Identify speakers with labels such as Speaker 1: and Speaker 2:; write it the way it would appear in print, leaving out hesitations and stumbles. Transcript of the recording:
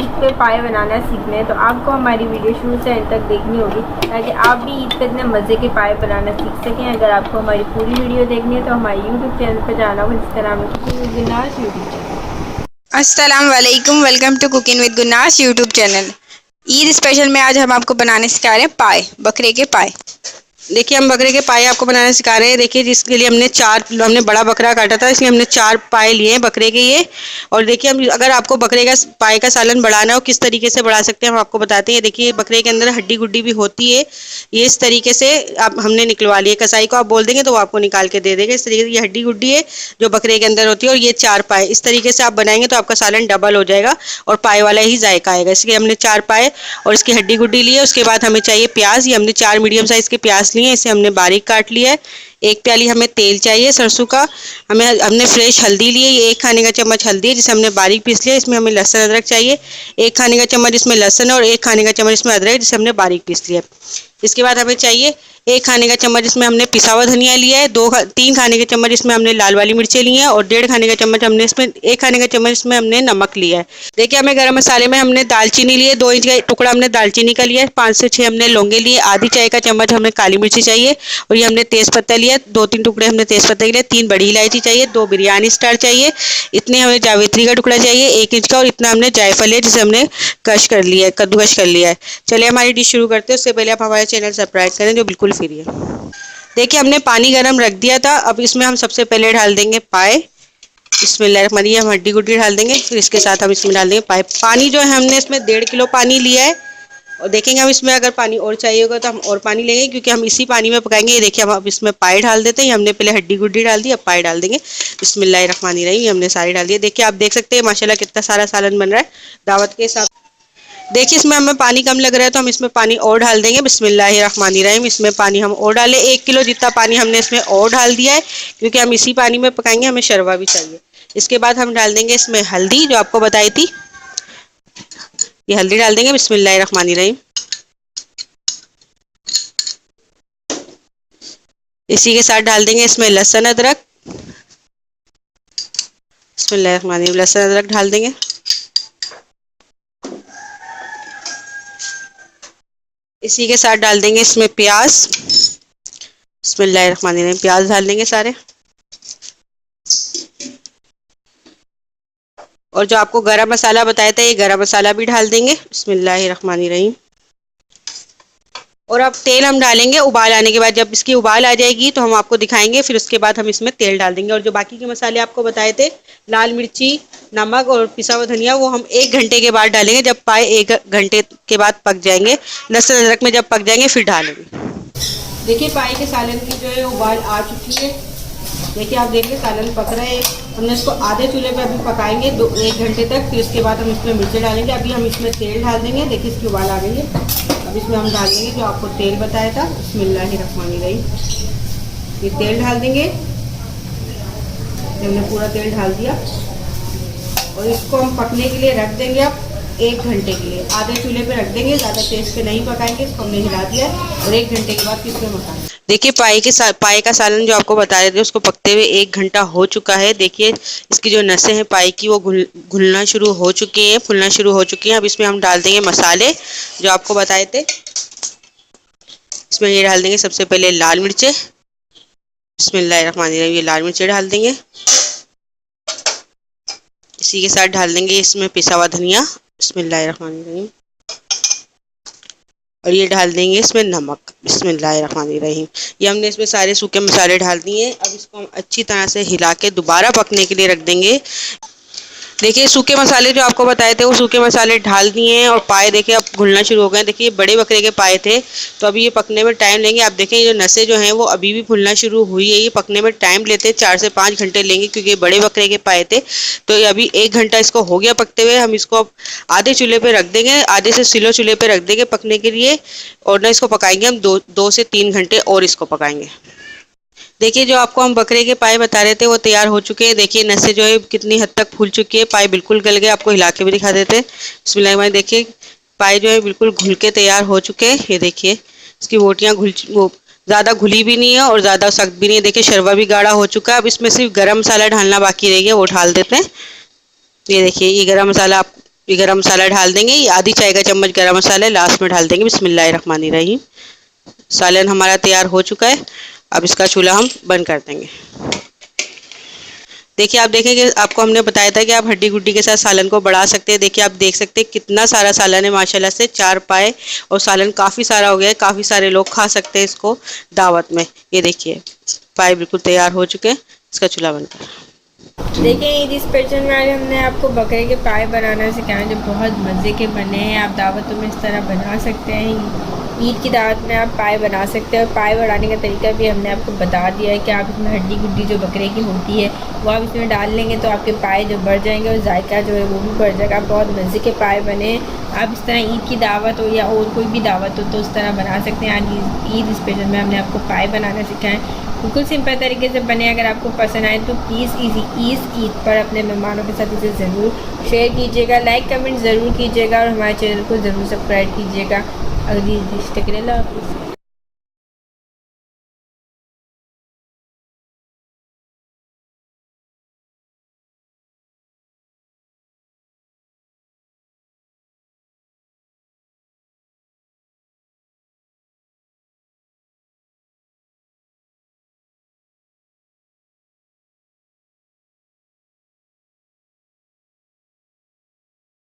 Speaker 1: ईद पे पाए बनाना सीखने हैं तो आपको हमारी वीडियो शुरू से एंड तक देखनी होगी ताकि आप भी ईद पे इतने मज़े के पाए बनाना सीख सकें। अगर आपको हमारी पूरी वीडियो देखनी है तो हमारे यूट्यूब चैनल पर जाना होगा जिसका नाम है cooking with Gunaz YouTube channel.
Speaker 2: अस्सलाम वालेकुम, welcome to cooking with Gunaz YouTube channel. Eid special में आज हम आपको बनाने सिखा रहे हैं पाए, बकरे के पाए। देखिए हम बकरे के पाए आपको बनाना सिखा रहे हैं। देखिए जिसके लिए हमने बड़ा बकरा काटा था, इसलिए हमने 4 पाए लिए हैं बकरे के ये। और देखिए हम अगर आपको बकरे का पाए का सालन बढ़ाना हो किस तरीके से बढ़ा सकते हैं हम आपको बताते हैं। देखिए बकरे के अंदर हड्डी गुड्डी भी होती है, ये इस तरीके से आप हमने निकलवा ली है। कसाई को आप बोल देंगे तो वो आपको निकाल के दे देगा। इस तरीके से ये हड्डी गुड्डी है जो बकरे के अंदर होती है। और ये 4 पाए इस तरीके से आप बनाएंगे तो आपका सालन डबल हो जाएगा और पाए वाला ही जायका आएगा। इसलिए हमने 4 पाए और इसकी हड्डी गुड्डी ली है। उसके बाद हमें चाहिए प्याज। ये हमने 4 मीडियम साइज के प्याज लिए हैं, इसे हमने बारीक काट लिया है। 1 प्याली हमें तेल चाहिए सरसों का। हमने फ्रेश हल्दी ली है, ये 1 खाने का चम्मच हल्दी है जिसे हमने बारीक पीस लिया। इसमें हमें लहसुन अदरक चाहिए, 1 खाने का चम्मच इसमें लहसुन और 1 खाने का चम्मच इसमें अदरक जिसे हमने बारीक पीस लिया। इसके बाद हमें चाहिए 1 खाने का चम्मच इसमें हमने पिसा हुआ धनिया लिया है। 3 खाने के चम्मच इसमें हमने लाल वाली मिर्चें ली हैं और 1.5 खाने का चम्मच हमने इसमें 1 खाने का चम्मच इसमें हमने नमक लिया है। देखिए हमें गरम मसाले में हमने दालचीनी लिए, 2 इंच का टुकड़ा हमने दालचीनी का लिया है। 5 से 6 हमने लौंगे लिए, आधी चाय का चम्मच हमें काली मिर्ची चाहिए और ये हमने तेज पत्ता लिया, 2-3 टुकड़े हमने तेज पत्ते के लिए, 3 बड़ी इलायची चाहिए, 2 बिरयानी स्टार चाहिए, इतने हमें जावित्री का टुकड़ा चाहिए 1 इंच का और इतना हमने जायफल है जिसे हमने कश कर लिया है, कद्दूकश कर लिया है। चलिए हमारी डिश शुरू करते हैं। उससे पहले आप हमारे चैनल सब्सक्राइब करें जो बिल्कुल फ्री है। देखिए हमने पानी गर्म रख दिया था। अब इसमें हम सबसे पहले डाल देंगे पाए। बिस्मिल्लाहिर्रहमानिर्रहीम। हम हड्डी गुड्डी डाल देंगे, फिर इसके साथ हम इसमें डाल देंगे पाए। पानी जो है हमने इसमें 1.5 किलो पानी लिया है और देखेंगे हम इसमें अगर पानी और चाहिए होगा तो हम और पानी लेंगे क्योंकि हम इसी पानी में पकाएंगे। ये देखिए हम अब इसमें पाए डाल देते हैं। हमने पहले हड्डी गुड्डी डाल दी, अब पाए डाल देंगे। बिस्मिल्लाहिर्रहमानिर्रहीम। हमने सारी डाल दिए। देखिए आप देख सकते हैं माशाल्लाह कितना सारा सालन बन रहा है दावत के हिसाब। देखिए इसमें हमें पानी कम लग रहा है तो हम इसमें पानी और डाल देंगे। बिस्मिल्लाहिर्रहमानिर्रहीम। इसमें पानी हम और डालें, 1 किलो जितना पानी हमने इसमें और डाल दिया है क्योंकि हम इसी पानी में पकाएंगे, हमें शरबा भी चाहिए। इसके बाद हम डाल देंगे इसमें हल्दी जो आपको बताई थी, ये हल्दी डाल देंगे। बिस्मिल्लाहिर्रहमानिर्रहीम। इसी के साथ डाल देंगे इसमें लहसुन अदरक। बिस्मिल्लाहिर्रहमानिर्रहीम। लहसुन अदरक डाल देंगे। इसी के साथ डाल देंगे इसमें प्याज। बिस्मिल्लाहिर्रहमानिर्रहीम। प्याज डाल देंगे सारे। और जो आपको गरम मसाला बताया था ये गरम मसाला भी डाल देंगे। बिस्मिल्लाहिर्रहमानिर्रहीम। और अब तेल हम डालेंगे उबाल आने के बाद। जब इसकी उबाल आ जाएगी तो हम आपको दिखाएंगे, फिर उसके बाद हम इसमें तेल डाल देंगे। और जो बाकी के मसाले आपको बताए थे, लाल मिर्ची, नमक और पिसा हुआ धनिया, वो हम 1 घंटे के बाद डालेंगे। जब पाए 1 घंटे के बाद पक जाएंगे, लहसुन अदरक में जब पक जाएंगे फिर डालेंगे। देखिए पाए के सालन की जो है उबाल आ चुकी है। देखिए आप देखिए सालन पक रहा है। हमने इसको आधे चूल्हे पे अभी पकाएंगे 1 घंटे तक। फिर उसके बाद हम इसमें मिर्ची डालेंगे। अभी हम इसमें तेल डाल देंगे। देखिए इसकी उबाल आ गई है। अब इसमें हम डाल देंगे जो आपको तेल बताया था। बिस्मिल्लाहिर्रहमानिर्रहीम। ये तेल डाल देंगे। हमने पूरा तेल डाल दिया और इसको हम पकने के लिए रख देंगे अब 1 घंटे के लिए। आधे चूल्हे पे रख देंगे, ज़्यादा तेज पे नहीं पकाएंगे। इसको हमने हिला दिया और 1 घंटे के बाद फिर इसमें पकाएंगे। देखिए पाए का सालन जो आपको बता रहे थे उसको पकते हुए 1 घंटा हो चुका है। देखिए इसकी जो नसें हैं पाए की वो घुलना शुरू हो चुकी हैं, फूलना शुरू हो चुकी हैं। अब इसमें हम डाल देंगे मसाले जो आपको बताए थे। इसमें ये डाल देंगे सबसे पहले लाल मिर्चें। बिस्मिल्लाहिर्रहमानिर्रहीम। ये लाल मिर्चें डाल देंगे। इसी के साथ डाल देंगे इसमें पिसा हुआ धनिया। बिस्मिल्लाहिर्रहमानिर्रहीम। और ये डाल देंगे इसमें नमक। बिस्मिल्लाहिर्रहमानिर्रहीम। ये हमने इसमें सारे सूखे मसाले डाल दिए। अब इसको हम अच्छी तरह से हिला के दोबारा पकने के लिए रख देंगे। देखिए सूखे मसाले जो आपको बताए थे वो सूखे मसाले डाल दिए हैं और पाए देखिए अब घुलना शुरू हो गए हैं। देखिए बड़े बकरे के पाए थे तो अभी ये पकने में टाइम लेंगे। आप देखें ये जो नसें जो हैं वो अभी भी फूलना शुरू हुई है। ये पकने में टाइम लेते हैं, 4 से 5 घंटे लेंगे क्योंकि ये बड़े बकरे के पाए थे। तो ये अभी 1 घंटा इसको हो गया पकते हुए। हम इसको अब आधे चूल्हे पे रख देंगे, आधे से स्लो चूल्हे पे रख देंगे पकने के लिए। और ना इसको पकाएंगे हम 2 से 3 घंटे और इसको पकाएंगे। देखिए जो आपको हम बकरे के पाए बता रहे थे वो तैयार हो चुके हैं। देखिए नसें जो है कितनी हद तक फूल चुकी है, पाए बिल्कुल गल गए। आपको हिला के भी दिखा देते हैं। बिस्मिल्लाह। देखिए पाए जो है बिल्कुल घुल के तैयार हो चुके हैं। ये देखिए इसकी बोटियाँ ज़्यादा घुली भी नहीं है और ज़्यादा सख्त भी नहीं है। देखिए शरबा भी गाढ़ा हो चुका है। अब इसमें सिर्फ गरम मसाला डालना बाकी रह गया, वो डाल देते हैं। ये देखिए ये गरम मसाला डाल देंगे। ये आधी चाय का चम्मच गरम मसाला लास्ट में डाल देंगे। बिस्मिल्लाहिर्रहमानिर्रहीम। सालन हमारा तैयार हो चुका है। अब इसका चूल्हा हम बंद कर देंगे। देखिए आप देखेंगे, आपको हमने बताया था कि आप हड्डी गुड्डी के साथ सालन को बढ़ा सकते हैं। देखिए आप देख सकते हैं कितना सारा सालन है माशाल्लाह से, 4 पाए और सालन काफ़ी सारा हो गया है। काफ़ी सारे लोग खा सकते हैं इसको दावत में। ये देखिए पाए बिल्कुल तैयार हो चुके हैं। इसका चूल्हा बंद कर।
Speaker 1: देखिए ईद स्पेशल में आज हमने आपको बकरे के पाए बनाना सिखाया जो बहुत मज़े के बने हैं। आप दावतों में इस तरह बना सकते हैं। ईद की दावत में आप पाए बना सकते हैं और पाए बनाने का तरीका भी हमने आपको बता दिया है कि आप इसमें हड्डी गुड्डी जो बकरे की होती है वो आप इसमें डाल लेंगे तो आपके पाए जो बढ़ जाएंगे और जायका जो है वो भी बढ़ जाएगा। बहुत मज़े के पाए बने। आप इस तरह ईद की दावत हो या और कोई भी दावत हो तो उस तरह बना सकते हैं। आज ईद स्पेशल में हमने आपको पाए बनाना सिखाया है, बिल्कुल सिंपल तरीके से बने। अगर आपको पसंद आए तो प्लीज़ ईद पर अपने मेहमानों के साथ इसे ज़रूर शेयर कीजिएगा, लाइक कमेंट ज़रूर कीजिएगा और हमारे चैनल को ज़रूर सब्सक्राइब कीजिएगा। अगली डिश तक के लिए अल्लाह हाफ़िज़।